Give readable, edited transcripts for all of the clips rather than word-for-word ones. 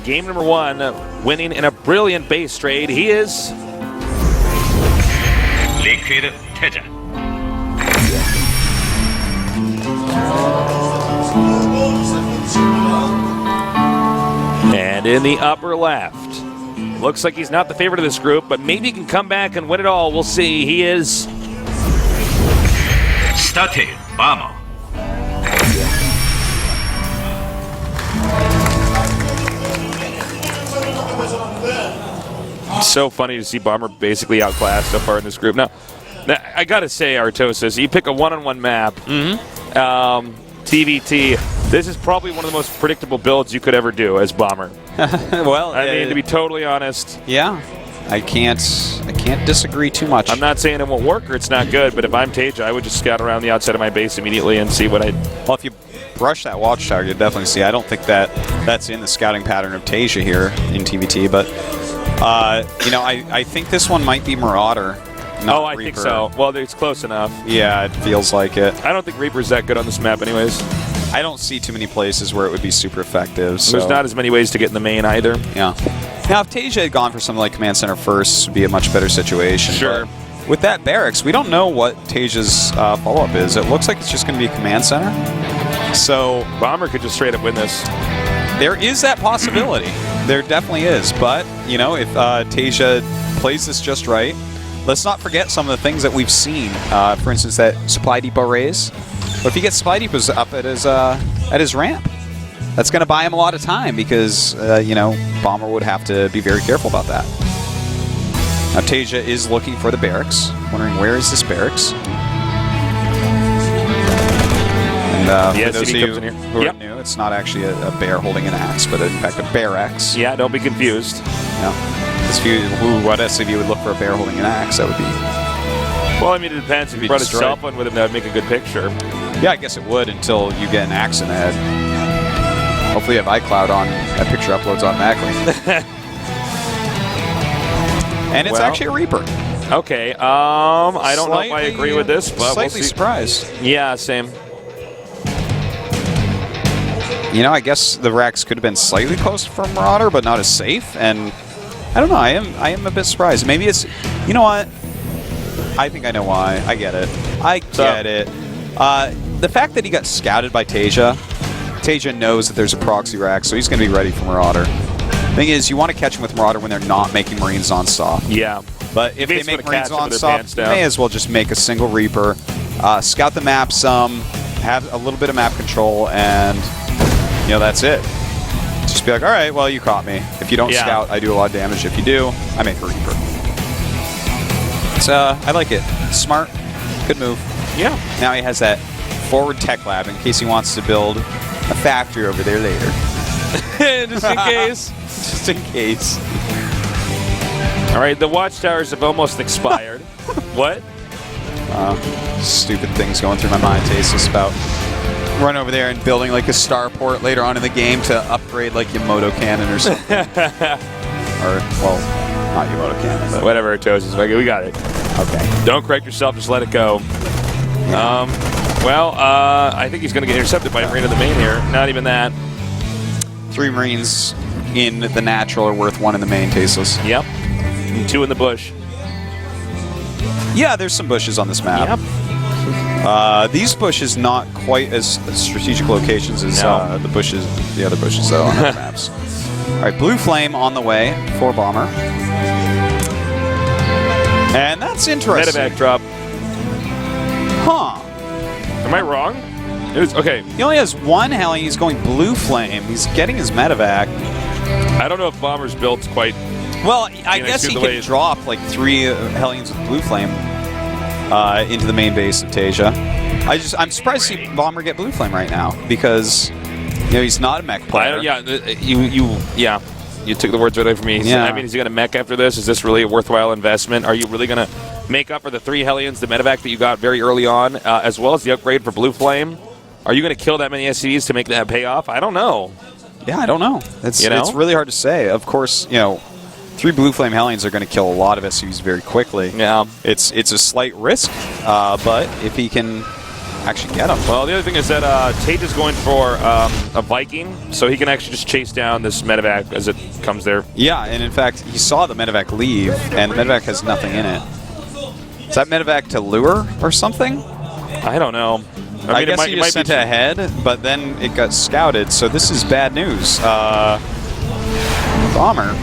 game number 1, winning in a brilliant base trade. He is Liquid TaeJa. And in the upper left, looks like he's not the favorite of this group, but maybe he can come back and win it all. We'll see. He is StarCraft Bomber. so funny to see Bomber basically outclassed so far in this group. Now I got to say, Artosis, you pick a one-on-one map, TVT, this is probably one of the most predictable builds you could ever do as Bomber. Well, I mean, to be totally honest. Yeah. I can't disagree too much. I'm not saying it won't work or it's not good, but if I'm TaeJa, I would just scout around the outside of my base immediately and see what I... Well, if you brush that watchtower, you'll definitely see. I don't think that's in the scouting pattern of TaeJa here in TVT, but, you know, I think this one might be Marauder. Oh, I think so. Well, it's close enough. Yeah, it feels like it. I don't think Reaper's that good on this map anyways. I don't see too many places where it would be super effective. So. There's not as many ways to get in the main either. Yeah. Now, if TaeJa had gone for something like Command Center first, it would be a much better situation. Sure. But with that barracks, we don't know what TaeJa's follow-up is. It looks like it's just going to be Command Center. So Bomber could just straight up win this. There is that possibility. There definitely is. But, you know, if TaeJa plays this just right, let's not forget some of the things that we've seen. For instance, that supply depot raise. But if he gets supply depots up at his ramp, that's going to buy him a lot of time because, you know, Bomber would have to be very careful about that. Now, TaeJa is looking for the barracks, wondering where is this barracks. And for those of you who are new, it's not actually a bear holding an axe, but in fact a barracks. Yeah, don't be confused. No. What SCV would look for a bear holding an axe? That would be... Well, I mean, it depends. If you brought a cell phone with him, that would make a good picture. Yeah, I guess it would until you get an axe in the head. Hopefully you have iCloud on. That picture uploads automatically. And it's actually a Reaper. Okay, I don't know if I agree with this, but slightly surprised. Yeah, same. You know, I guess the racks could have been slightly closer for Marauder, but not as safe. And I don't know. I am a bit surprised. Maybe it's... You know what? I think I know why. I get it. I get it. The fact that he got scouted by TaeJa knows that there's a proxy rack, so he's going to be ready for Marauder. Thing is, you want to catch him with Marauder when they're not making Marines nonstop. Yeah. But if they make Marines nonstop, you may as well just make a single Reaper, scout the map some, have a little bit of map control, and, you know, that's it. Just be like, all right, well, you caught me. If you don't scout, I do a lot of damage. If you do, I make a Reaper. I like it. Smart. Good move. Yeah. Now he has that forward tech lab in case he wants to build a factory over there later. Just in case. Just in case. All right, the watchtowers have almost expired. What? Stupid things going through my mind, Tasia, about run over there and building like a starport later on in the game to upgrade like Yamato cannon or something. Or, well... Not Yamato cannon, but whatever, Tosis. We got it. Okay. Don't correct yourself. Just let it go. Yeah. I think he's going to get intercepted by a Marine in the main here. Not even that. 3 Marines in the natural are worth 1 in the main, Tasteless. Yep. And 2 in the bush. Yeah, there's some bushes on this map. Yep. These bushes not quite as strategic locations as the other bushes though on other maps. All right, Blue Flame on the way for Bomber. And that's interesting. Medevac drop. Huh. Am I wrong? It was, okay. He only has 1 heli. He's going Blue Flame. He's getting his medevac. I don't know if Bomber's built's quite... Well, I guess he can drop like 3 Hellions with Blue Flame into the main base of TaeJa. I'm surprised to see Bomber get Blue Flame right now because... You know, he's not a mech player. You took the words right away from me. I mean, is he going to mech after this? Is this really a worthwhile investment? Are you really going to make up for the 3 Hellions, the medevac that you got very early on, as well as the upgrade for Blue Flame? Are you going to kill that many SCVs to make that pay off? I don't know. Yeah, I don't know. It's really hard to say. Of course, you know, 3 Blue Flame Hellions are going to kill a lot of SCVs very quickly. Yeah. It's a slight risk, but if he can actually get him. Well, the other thing is that TaeJa's going for a Viking, so he can actually just chase down this medevac as it comes there. Yeah, and in fact, he saw the medevac leave, and the medevac has nothing in it. Is that medevac to lure or something? I don't know. I guess he just sent it ahead, but then it got scouted, so this is bad news. Bomber.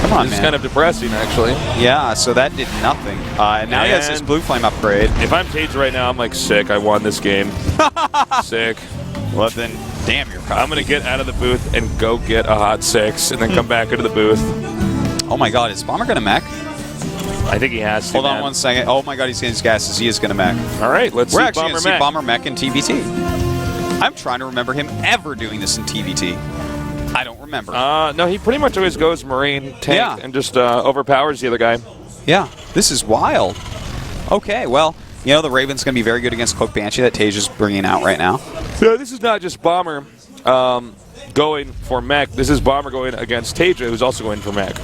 Come on, This is man. kind of depressing, actually. Yeah, so that did nothing. And now he has his blue flame upgrade. If I'm TaeJa right now, I'm like, sick. I won this game. Sick. Well, then, damn, you're I'm going to get out of the booth and go get a hot 6 and then come back into the booth. Oh my god, is Bomber going to mech? I think he has to. Hold on one second. Oh my god, he's getting his gases. He is going to mech. All right, let's We're see actually going Bomber to see mech. Bomber mech in TVT. I'm trying to remember him ever doing this in TVT. I don't remember. No, he pretty much always goes Marine tank and just overpowers the other guy. Yeah, this is wild. Okay, well, you know, the Raven's going to be very good against Cloak Banshee that TaeJa's bringing out right now. So this is not just Bomber going for mech. This is Bomber going against TaeJa, who's also going for mech.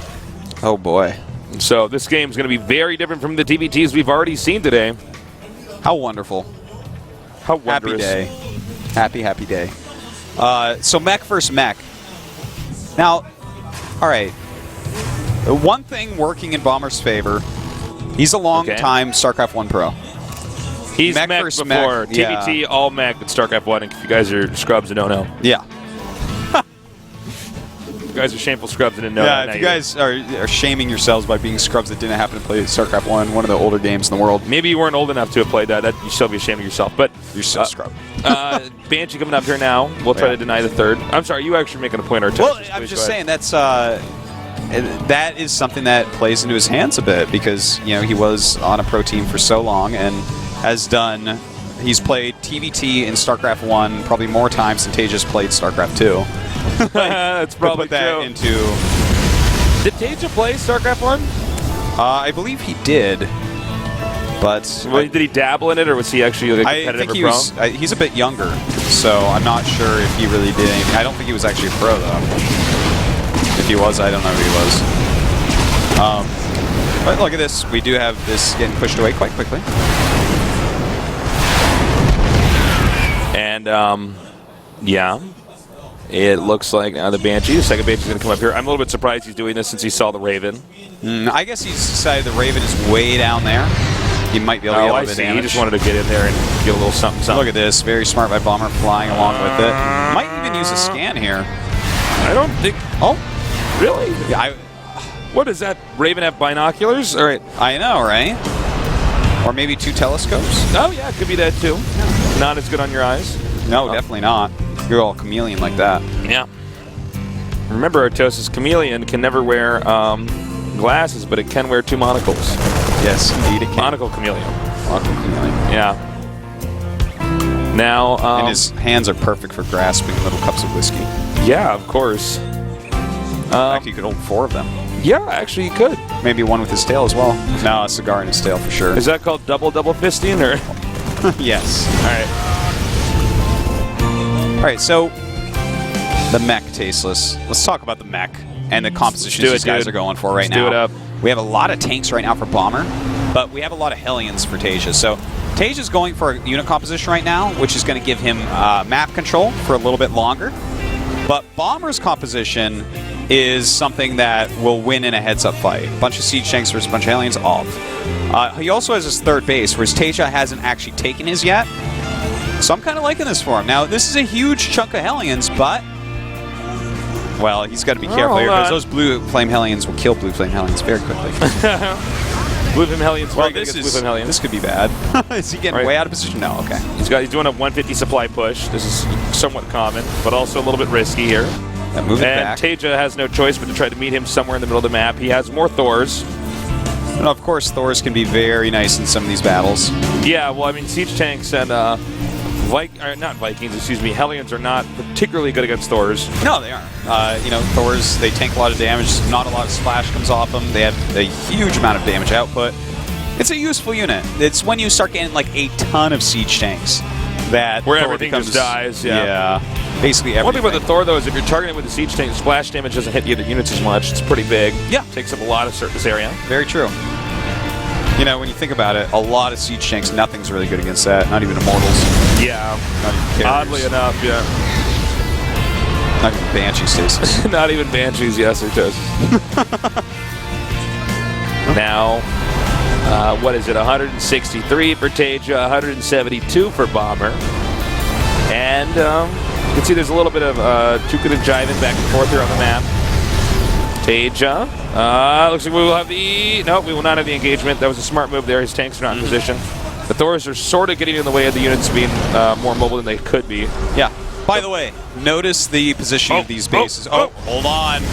Oh boy. So this game is going to be very different from the TVTs we've already seen today. How wonderful. How Happy wondrous. day. Happy, happy day. So mech versus mech. Now, all right. One thing working in Bomber's favor, he's a long-time StarCraft 1 pro. He's Mech mech versus before. mech, yeah. TVT, all mech, but StarCraft 1, if you guys are scrubs and don't know. Yeah. You guys are shameful scrubs and didn't know that. Yeah, if you guys are shaming yourselves by being scrubs that didn't happen to play StarCraft 1, one of the older games in the world. Maybe you weren't old enough to have played that. You should be ashamed of yourself. But You're so scrub. Banshee coming up here now. We'll try to deny the third. I'm sorry, you actually making a point or two. Well, I'm just saying that's that is something that plays into his hands a bit because, you know, he was on a pro team for so long and has done. He's played TVT in StarCraft 1 probably more times than TaeJa's played StarCraft 2. That's probably put that true. into. Did TaeJa play StarCraft 1? I believe he did, but Did he dabble in it, or was he actually like I competitive think or he pro? was. He's a bit younger, so I'm not sure if he really did anything. I don't think he was actually a pro though. If he was, I don't know who he was. But look at this. We do have this getting pushed away quite quickly. And yeah, it looks like now the Banshee. The second Banshee's going to come up here. I'm a little bit surprised he's doing this since he saw the Raven. I guess he's decided the Raven is way down there. He might be able to get a I little bit see. of He damage. just wanted to get in there and get a little something, something. Look at this. Very smart by Bomber flying along with it. Might even use a scan here. I don't think. Oh, Really? yeah, What is that? Raven have binoculars? All right. I know, right? Or maybe 2 telescopes? Oh yeah, it could be that too. Not as good on your eyes. No, definitely not. You're all chameleon like that. Yeah. Remember, Artosis Chameleon can never wear glasses, but it can wear 2 monocles. Yes, indeed it can. Monocle Chameleon. Monocle chameleon. Yeah. Now, And his hands are perfect for grasping little cups of whiskey. yeah, of course. In fact, you could hold 4 of them. Yeah, actually, you could. Maybe one with his tail as well. No, a cigar in his tail for sure. Is that called double fisting, or? Yes. All right. All right, so the mech tasteless. Let's talk about the mech and the compositions do it, these guys dude. are going for right Let's now. do it up. We have a lot of tanks right now for Bomber, but we have a lot of Hellions for TaeJa. So TaeJa's going for a unit composition right now, which is going to give him map control for a little bit longer. But Bomber's composition is something that will win in a heads-up fight. A bunch of siege tanks versus a bunch of Hellions, all. He also has his third base, whereas TaeJa hasn't actually taken his yet. So I'm kind of liking this for him. Now, this is a huge chunk of Hellions, but... Well, he's got to be careful here, because those Blue Flame Hellions will kill Blue Flame Hellions very quickly. Blue Flame Hellions. Well, Blue Flame Hellions. this could be bad. Is he getting way out of position? No, okay. He's doing a 150 supply push. This is somewhat common, but also a little bit risky here. And move it And back. TaeJa has no choice but to try to meet him somewhere in the middle of the map. He has more Thors. And of course, Thors can be very nice in some of these battles. Yeah, well, I mean, siege tanks and Hellions are not particularly good against Thors. No, they aren't. Thors, they tank a lot of damage. Not a lot of splash comes off them. They have a huge amount of damage output. It's a useful unit. It's when you start getting like a ton of siege tanks that Where Thor everything becomes, just dies, yeah. Basically everything. One thing about the Thor, though, is if you're targeting with the siege tank, splash damage doesn't hit the other units as much. It's pretty big. Yeah. Takes up a lot of surface area. Very true. You know, when you think about it, a lot of siege tanks, nothing's really good against that. Not even immortals. Yeah. Not even carriers. Oddly enough, yeah. Not even Banshee stasis. Not even Banshees, yes, it does. Now, what is it? 163 for TaeJa, 172 for Bomber. And you can see there's a little bit of juking and jiving back and forth here on the map. TaeJa. Looks like we will have the... Nope, we will not have the engagement. That was a smart move there. His tanks are not in position. The Thors are sort of getting in the way of the units being more mobile than they could be. Yeah. By the way, notice the position of these bases. Hold on.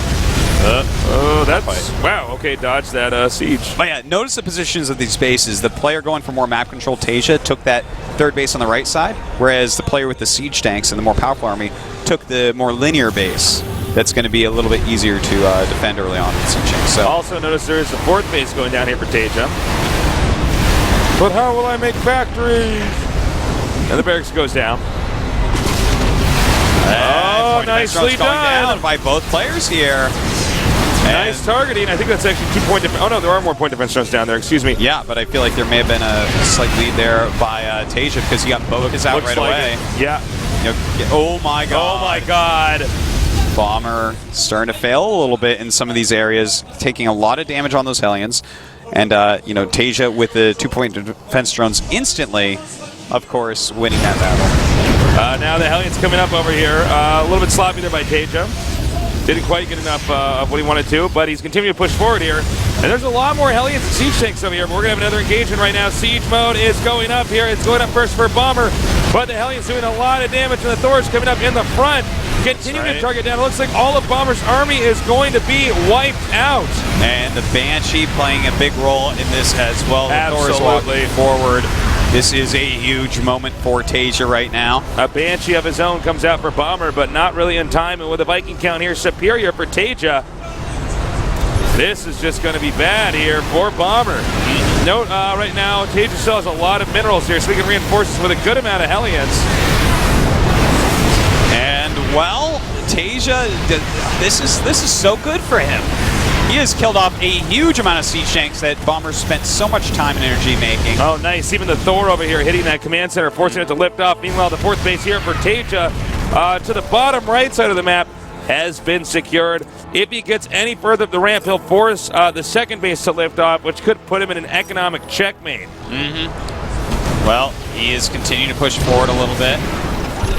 That's... Wow, okay, dodge that siege. But yeah, notice the positions of these bases. The player going for more map control, TaeJa, took that third base on the right side, whereas the player with the siege tanks and the more powerful army took the more linear base. That's going to be a little bit easier to defend early on with siege tanks. So. Also notice there is a fourth base going down here for TaeJa. But how will I make factories? And the barracks goes down. Oh, nicely done by both players here. Nice targeting. I think that's actually 2 point difference. Oh no, there are more point difference zones down there. Excuse me. Yeah, but I feel like there may have been a slight lead there by TaeJa because he got Bogus out right away. Yeah. Oh my god. Oh my god. Bomber starting to fail a little bit in some of these areas, taking a lot of damage on those Hellions. And, you know, TaeJa with the 2 point defense drones instantly, of course, winning that battle. Now the Hellions coming up over here. A little bit sloppy there by TaeJa. Didn't quite get enough of what he wanted to, but he's continuing to push forward here. And there's a lot more Hellions and siege tanks over here, but we're going to have another engagement right now. Siege mode is going up here. It's going up first for Bomber, but the Hellions doing a lot of damage, and the Thors coming up in the front. Continuing to target down. It looks like all of Bomber's army is going to be wiped out. And the Banshee playing a big role in this as well. The Thors walking forward. This is a huge moment for TaeJa right now. A Banshee of his own comes out for Bomber, but not really in time. And with a Viking count here, superior for TaeJa. This is just going to be bad here for Bomber. Note right now, TaeJa still has a lot of minerals here, so he can reinforce this with a good amount of Hellions. And well, TaeJa, this is so good for him. He has killed off a huge amount of siege tanks that Bomber spent so much time and energy making. Oh, nice. Even the Thor over here hitting that command center, forcing it to lift off. Meanwhile, the fourth base here for TaeJa to the bottom right side of the map has been secured. If he gets any further up the ramp, he'll force the second base to lift off, which could put him in an economic checkmate. Well, he is continuing to push forward a little bit.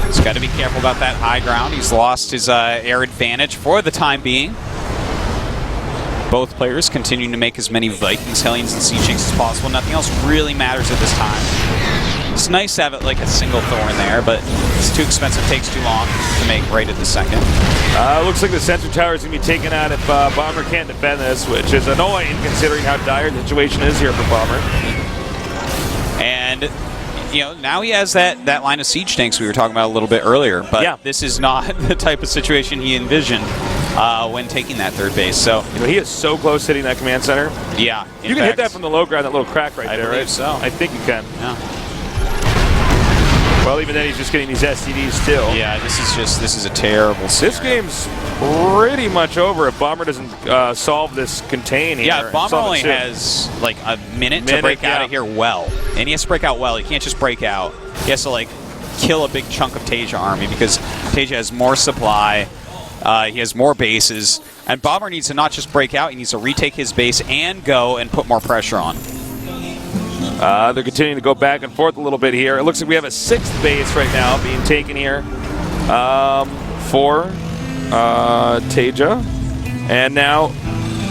He's got to be careful about that high ground. He's lost his air advantage for the time being. Both players continuing to make as many Vikings, Hellions, and siege tanks as possible. Nothing else really matters at this time. It's nice to have it like a single Thor in there, but it's too expensive, takes too long to make right at the second. Looks like the sensor tower is going to be taken out if Bomber can't defend this, which is annoying considering how dire the situation is here for Bomber. And you know, now he has that line of siege tanks we were talking about a little bit earlier, but this is not the type of situation he envisioned when taking that third base. So you know, he is so close hitting that command center. Yeah. You can hit that from the low ground, that little crack right there, right? So. I think you can. Yeah. Well, even then, he's just getting these STDs still. Yeah, this is a terrible scenario. This game's pretty much over if Bomber doesn't solve this contain here. Yeah, Bomber only has like a minute to break out of here well. And he has to break out well. He can't just break out. He has to like kill a big chunk of TaeJa army because TaeJa has more supply. He has more bases. And Bomber needs to not just break out, he needs to retake his base and go and put more pressure on. They're continuing to go back and forth a little bit here. It looks like we have a sixth base right now being taken here for TaeJa. And now,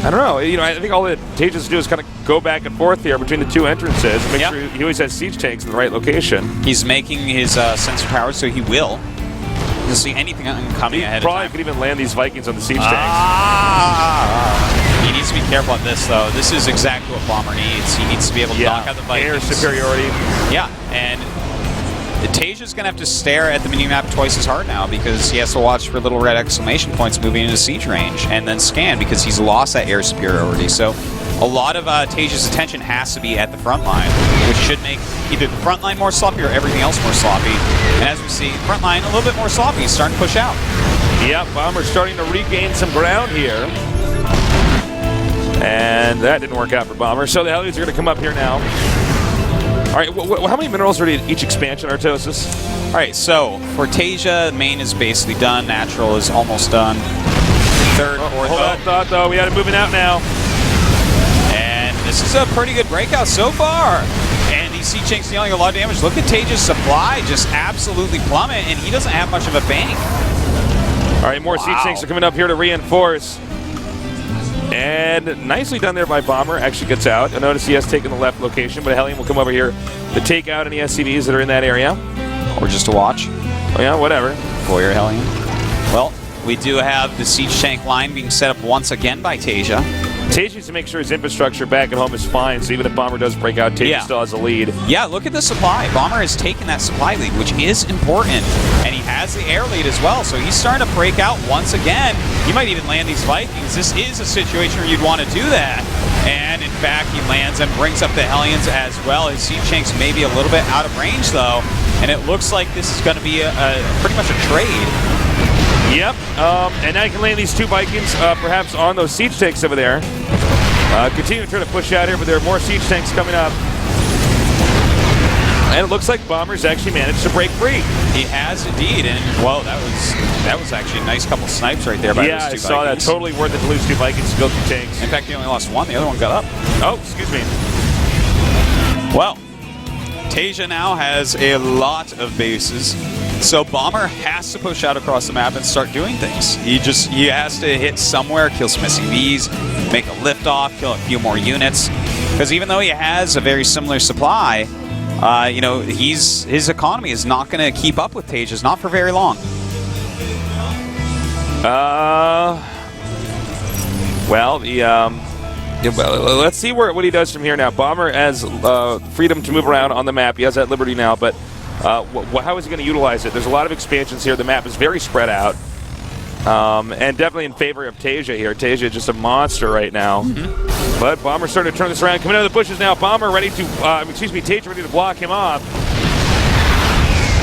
I don't know, you know, I think all that TaeJa has to do is kind of go back and forth here between the two entrances. Make sure he always has siege tanks in the right location. He's making his sensor power, so he will. You'll see anything coming ahead of time. Probably could even land these Vikings on the siege tanks. He needs to be careful on this, though. This is exactly what Bomber needs. He needs to be able to knock out the Vikings. Air superiority. Yeah, and TaeJa's going to have to stare at the mini-map twice as hard now because he has to watch for little red exclamation points moving into siege range and then scan because he's lost that air superiority. So a lot of TaeJa's attention has to be at the front line, which should make either the front line more sloppy or everything else more sloppy. And as we see, front line a little bit more sloppy. He's starting to push out. Yep, Bomber's starting to regain some ground here. And that didn't work out for Bomber. So the Hellions are going to come up here now. All right, how many minerals are in each expansion, Artosis? All right, so for TaeJa, main is basically done. Natural is almost done. Third, fourth. Hold that thought, though. We got it moving out now. And this is a pretty good breakout so far. And these Siege Tanks dealing a lot of damage. Look at TaeJa's supply just absolutely plummet, and he doesn't have much of a bank. All right, more Siege Tanks are coming up here to reinforce. And nicely done there by Bomber. Actually gets out. I notice he has taken the left location, but a Hellion will come over here to take out any SCVs that are in that area. Or just to watch. Oh, yeah, whatever. For your Hellion. Well, we do have the Siege Tank line being set up once again by TaeJa. TaeJa needs to make sure his infrastructure back at home is fine, so even if Bomber does break out, TaeJa still has a lead. Yeah, look at the supply. Bomber has taken that supply lead, which is important. And he has the air lead as well, so he's starting to break out once again. He might even land these Vikings. This is a situation where you'd want to do that. And in fact, he lands and brings up the Hellions as well. His Siege Tanks may be a little bit out of range, though. And it looks like this is going to be pretty much a trade. Yep, and now you can land these two Vikings perhaps on those Siege Tanks over there. Continue to try to push out here, but there are more Siege Tanks coming up. And it looks like Bomber's actually managed to break free. He has indeed, and well, that was actually a nice couple snipes right there by those two Vikings. Yeah, I saw that. Totally worth it to lose two Vikings to go through tanks. In fact, he only lost one. The other one got up. Oh, excuse me. Well, TaeJa now has a lot of bases, so Bomber has to push out across the map and start doing things. He has to hit somewhere, kill some SCVs, make a liftoff, kill a few more units. Because even though he has a very similar supply, you know, his economy is not going to keep up with TaeJa's, not for very long. Well, let's see what he does from here now. Bomber has freedom to move around on the map. He has that liberty now, but how is he going to utilize it? There's a lot of expansions here. The map is very spread out, and definitely in favor of TaeJa here. TaeJa just a monster right now. But Bomber's starting to turn this around. Coming out of the bushes now. Bomber ready to, TaeJa ready to block him off.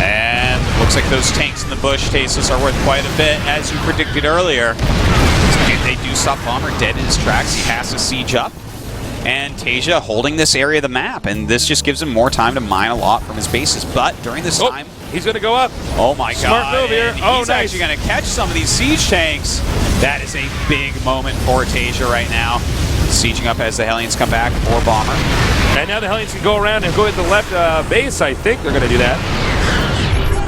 And looks like those tanks in the bush, Tasis, are worth quite a bit, as you predicted earlier. They do stop Bomber dead in his tracks. He has to siege up. And TaeJa holding this area of the map, and this just gives him more time to mine a lot from his bases. But during this time... He's going to go up. Oh my God. Smart move here. He's actually going to catch some of these siege tanks. That is a big moment for TaeJa right now. Sieging up as the Hellions come back for Bomber. And now the Hellions can go around and go at the left base. I think they're going to do that.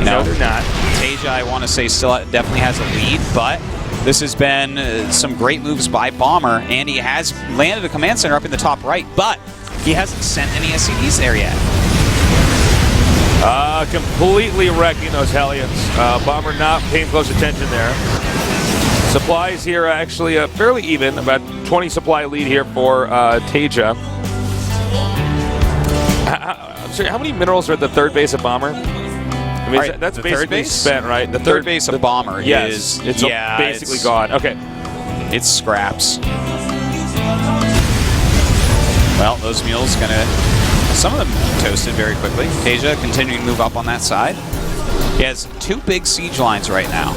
No, they're not. TaeJa, I want to say, still definitely has a lead, but this has been some great moves by Bomber, and he has landed a command center up in the top right, but he hasn't sent any SCVs there yet. Completely wrecking those Hellions. Bomber not paying close attention there. Supplies here are actually fairly even, about 20 supply lead here for TaeJa. I'm sorry, how many minerals are at the third base of Bomber? I mean, right, that's basically spent, right? The third base of Bomber is basically gone. Okay. It's scraps. Well, those mules gonna, some of them toasted very quickly. TaeJa continuing to move up on that side. He has two big siege lines right now.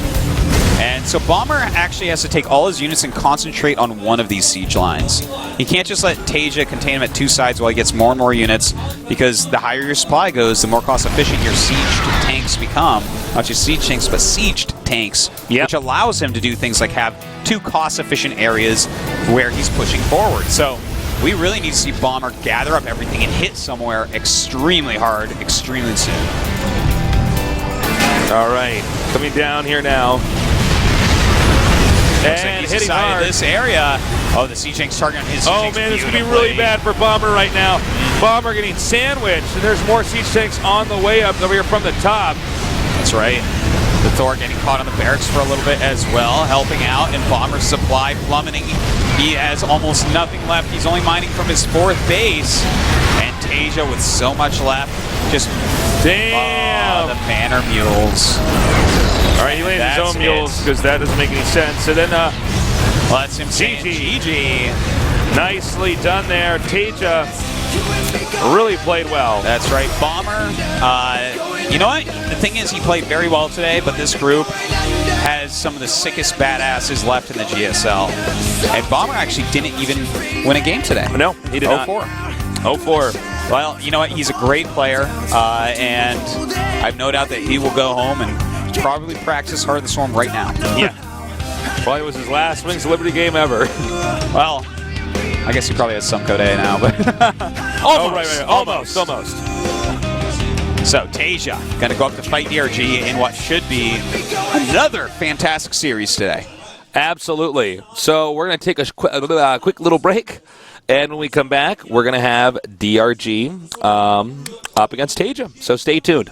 And so Bomber actually has to take all his units and concentrate on one of these siege lines. He can't just let TaeJa contain him at two sides while he gets more and more units, because the higher your supply goes, the more cost efficient your sieged tanks become. Not just siege tanks, but sieged tanks, which allows him to do things like have two cost efficient areas where he's pushing forward. So we really need to see Bomber gather up everything and hit somewhere extremely hard, extremely soon. All right, coming down here now. Looks like he's decided this area. Oh, the siege tank's targeting his siege tanks. Oh man, this is going to be really bad for Bomber right now. Bomber getting sandwiched, and there's more siege tanks on the way up over here from the top. That's right. The Thor getting caught on the barracks for a little bit as well, helping out, and Bomber's supply plummeting. He has almost nothing left. He's only mining from his fourth base. And TaeJa with so much left. Just, damn! Oh, the banner mules. All right, he landed his own mules because that doesn't make any sense. So then, well, that's him saying GG. Nicely done there. TaeJa really played well. That's right. Bomber, you know what? The thing is, he played very well today, but this group, has some of the sickest badasses left in the GSL. And Bomber actually didn't even win a game today. No, he did not. 0-4. 0-4. Well, you know what? He's a great player, and I have no doubt that he will go home and probably practice Heart of the Storm right now. Yeah. Probably was his last Wings of Liberty game ever. Well, I guess he probably has some code A now, but Almost. So TaeJa going to go up to fight DRG in what should be another fantastic series today. Absolutely. So we're going to take a quick little break, and when we come back, we're going to have DRG up against TaeJa. So stay tuned.